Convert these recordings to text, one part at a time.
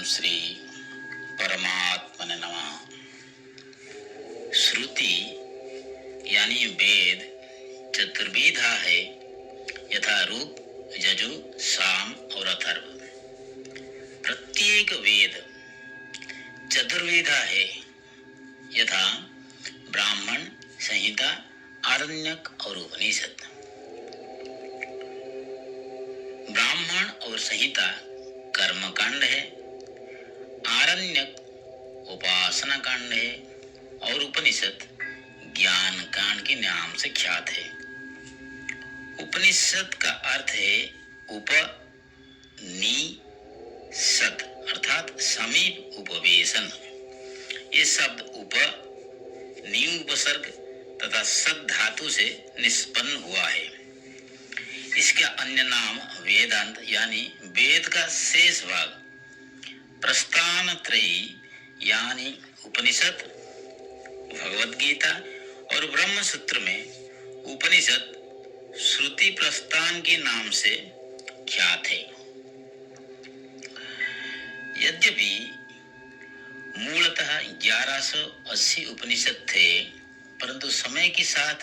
श्री परमात्मने नमः। श्रुति यानी वेद चतुर्विधा है, यथा ऋक्, यजु, साम और अथर्व। प्रत्येक वेद चतुर्विधा है, यथा ब्राह्मण, संहिता, आरण्यक और उपनिषद। ब्राह्मण और संहिता कर्म कांड है, आरण्यक उपासना कांड है और उपनिषद ज्ञान कांड के नाम से ख्यात है। उपनिषद का अर्थ है उपनिषद अर्थात समीप उपवेशन। ये शब्द उप नी उपसर्ग तथा सद धातु से निष्पन्न हुआ है। इसका अन्य नाम वेदांत यानी वेद का शेष भाग, प्रस्थान त्रयी यानी उपनिषद, भगवद गीता और ब्रह्म सूत्र में उपनिषद श्रुति प्रस्थान के नाम से ख्यात है। यद्यपि मूलतः 1180 उपनिषद थे, परंतु समय के साथ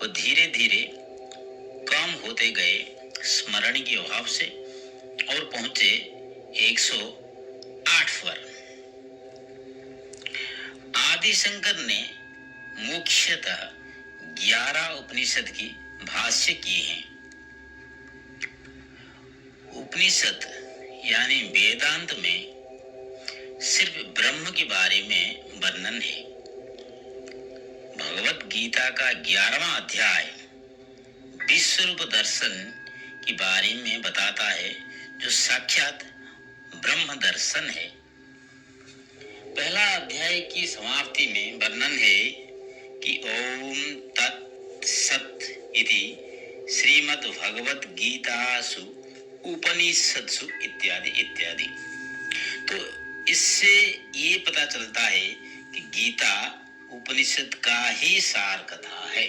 वो धीरे धीरे कम होते गए स्मरण के अभाव से और पहुंचे 108 पर। आदि शंकर ने मुख्यतः 11 उपनिषद की भाष्य किए हैं। उपनिषद यानी वेदांत में सिर्फ ब्रह्म के बारे में वर्णन है। भगवत गीता का 11वां अध्याय विश्व रूप दर्शन के बारे में बताता है, जो साक्षात ब्रह्म दर्शन है। पहला अध्याय की समाप्ति में वर्णन है कि ओम तत् सत् इति श्रीमद् भगवत गीतासु उपनिषत्सु इत्यादि इत्यादि। तो इससे ये पता चलता है कि गीता उपनिषद का ही सार कथा है।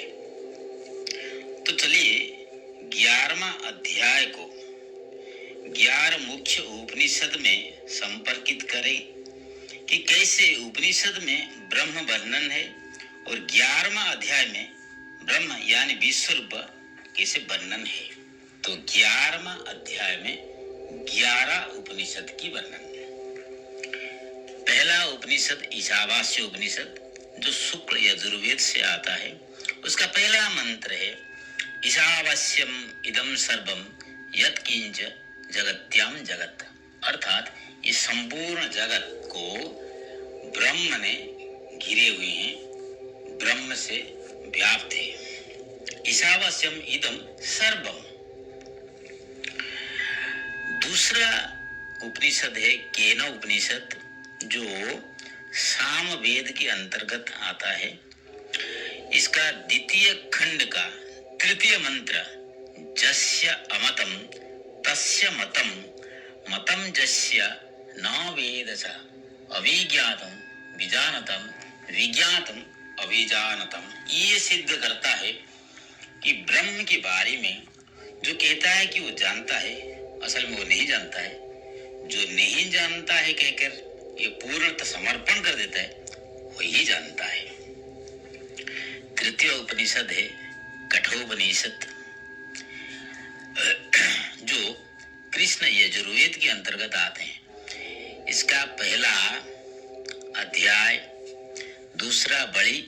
तो चलिए 11वां अध्याय को 11 मुख्य उपनिषद में संपर्कित करें कि कैसे उपनिषद में ब्रह्म वर्णन है और 11वां अध्याय में ब्रह्म यानी विश्वरूप कैसे वर्णन है। तो 11वां अध्याय में 11 उपनिषद की वर्णन है। पहला उपनिषद ईशावास्य उपनिषद, जो शुक्ल यजुर्वेद से आता है, उसका पहला मंत्र है ईशावास्यम इदम सर्वम यत् किंच जगत्याम जगत। अर्थात ये संपूर्ण जगत को ब्रह्म ने घिरे हुए हैं, ब्रह्म से व्याप्त है। ईशावास्यम इदम सर्वम। दूसरा उपनिषद है केन उपनिषद, जो साम वेद के अंतर्गत आता है। इसका द्वितीय खंड का तृतीय मंत्र जस्य अमतम तस्य मतम मतम जस्य न वेद च अविज्ञातम विजानतम विज्ञातम अविजानतम। ये सिद्ध करता है कि ब्रह्म के बारे में जो कहता है कि वो जानता है, असल में वो नहीं जानता है। जो नहीं जानता है कहकर ये पूर्णतः समर्पण कर देता है, वही जानता है। तृतीय उपनिषद है कठोपनिषद, जो कृष्ण यजुर्वेद के अंतर्गत आते हैं। इसका पहला अध्याय दूसरा बड़ी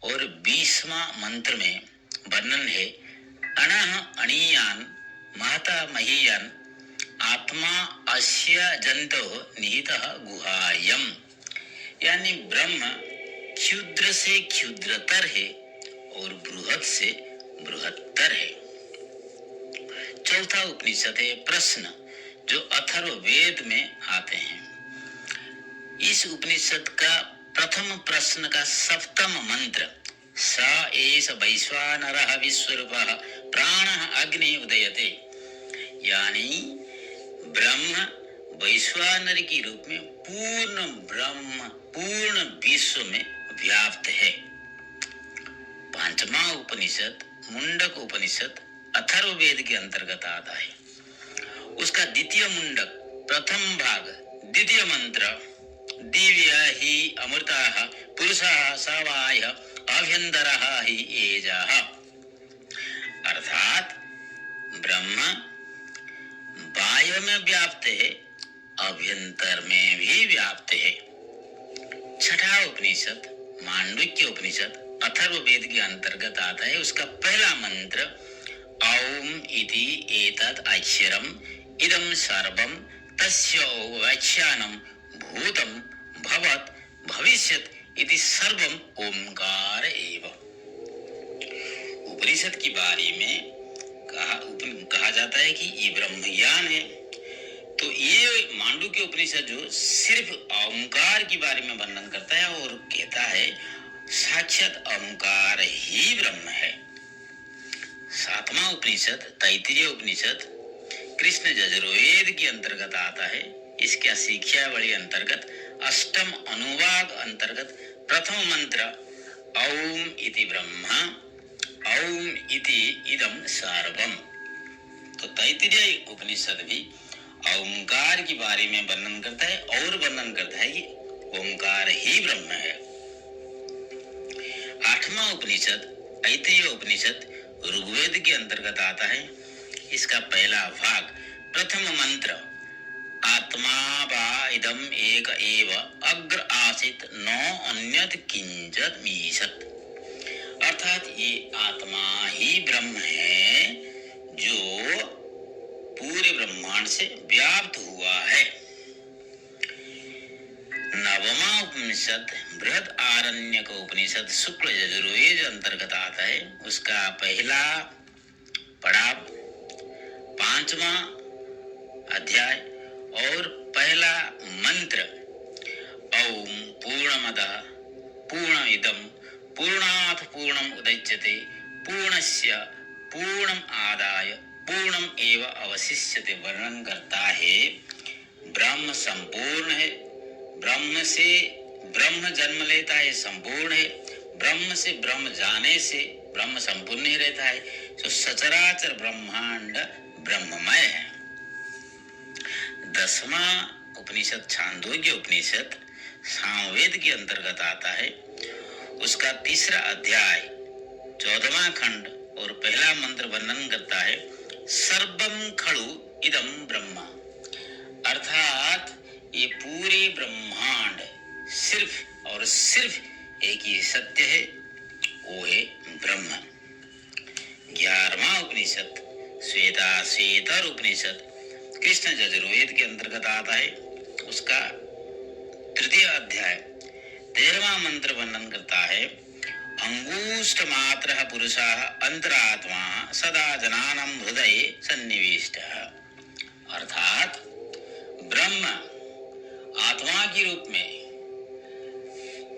और 20वां मंत्र में वर्णन है अणः अणीयान महता महीयान आत्मा अस्य जंतो निहितः गुहायम। यानी ब्रह्म क्षुद्र से क्षुद्रतर है और बृहत् से बृहत्तर है। चौथा उपनिषद है प्रश्न, जो अथर्व वेद में आते हैं। इस उपनिषद का प्रथम प्रश्न का सप्तम मंत्र स एष वैश्वानरः विश्वरूपः प्राणः अग्नि उदयते। यानी ब्रह्म वैश्वानर के रूप में पूर्ण ब्रह्म पूर्ण विश्व में व्याप्त है। पांचवा उपनिषद मुंडक उपनिषद अथर्ववेद के अंतर्गत आता है। उसका द्वितीय मुंडक प्रथम भाग द्वितीय मंत्र दिव्य ही अमृता पुरुषा सवाय अभ्यंतर ही एजः, अर्थात ब्रह्म बाह्य में व्याप्त है, अभ्यंतर में भी व्याप्त है। छठा उपनिषद मांडुक्य उपनिषद अथर्ववेद के अंतर्गत आता है। उसका पहला मंत्र ओम इति एतत् अक्षरम इदं सर्वं तस्य व्याख्यानं भूतं भवत् भविष्यत् इति सर्वं ओंकार एव। उपनिषद की बारी में कहा जाता है कि ये ब्रह्म ज्ञान है। तो ये मांडुक्य उपनिषद जो सिर्फ ओंकार के बारे में वर्णन करता है और कहता है साक्षात ओंकार ही ब्रह्म है। सातवां उपनिषद तैत्तिरीय उपनिषद कृष्ण यजुर्वेद के अंतर्गत आता है। इसका शिक्षावली अंतर्गत अष्टम अनुवाद अंतर्गत प्रथम मंत्र ओम इति ब्रह्मा ओम इति इदं सर्वम। तो तैत्तिरीय उपनिषद भी ओंकार के बारे में वर्णन करता है और वर्णन करता है कि ओंकार ही ब्रह्म है। आठवां उपनिषद ऐत्तिरीय उपनिषद ऋग्वेद के अंतर्गत आता है। इसका पहला भाग प्रथम मंत्र आत्मा वा इदम एक एव अग्र आसीत न अन्यत किंचित मीशत, अर्थात ये आत्मा ही ब्रह्म है जो पूरे ब्रह्मांड से व्याप्त हुआ है। नवमा उपनिषद बृहद आरण्यक उपनिषद शुक्ल यजुर्वेद अंतर्गत आता है। उसका पहला पड़ाव पांचवा अध्याय और पहला मंत्र ओम पूर्णमदः पूर्णमिदं पूर्णात् पूर्णम् उदच्यते पूर्णस्य पूर्णम् आदाय पूर्णम एव अवशिष्यते वर्णन करता है। ब्रह्म संपूर्ण है, ब्रह्म से ब्रह्म जन्म लेता है, संपूर्ण है, ब्रह्म से ब्रह्म जाने से ब्रह्म संपूर्ण ही रहता है। तो सचराचर ब्रह्मांड ब्रह्ममय है। दसवां उपनिषद छांदोग्य उपनिषद सामवेद के अंतर्गत आता है। उसका तीसरा अध्याय 14वां खंड और पहला मंत्र वर्णन करता है सर्वम खलु इदं ब्रह्म, अर्थात ये पूरे ब्रह्मांड सिर्फ और सिर्फ एक ही सत्य है, वो है ब्रह्म। 11वां उपनिषद श्वेताश्वेतर उपनिषद कृष्ण यजुर्वेद के अंतर्गत आता है। उसका तृतीय अध्याय 13वां मंत्र वर्णन करता है अंगुष्ठ मात्र पुरुषः अंतरात्मा सदा जनानां हृदय सन्निविष्टः, अर्थात ब्रह्म आत्मा के रूप में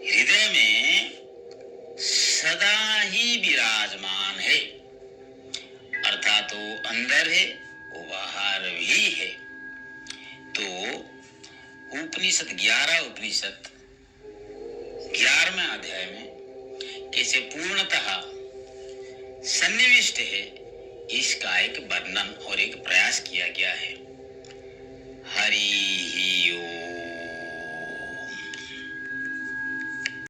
हृदय में सदा ही विराजमान है, अर्थात वो अंदर है, वो बाहर भी है। तो उपनिषद 11 उपनिषद 11वें अध्याय में कैसे पूर्णतः सन्निविष्ट है, इसका एक वर्णन और एक प्रयास किया गया है। हरि ओम।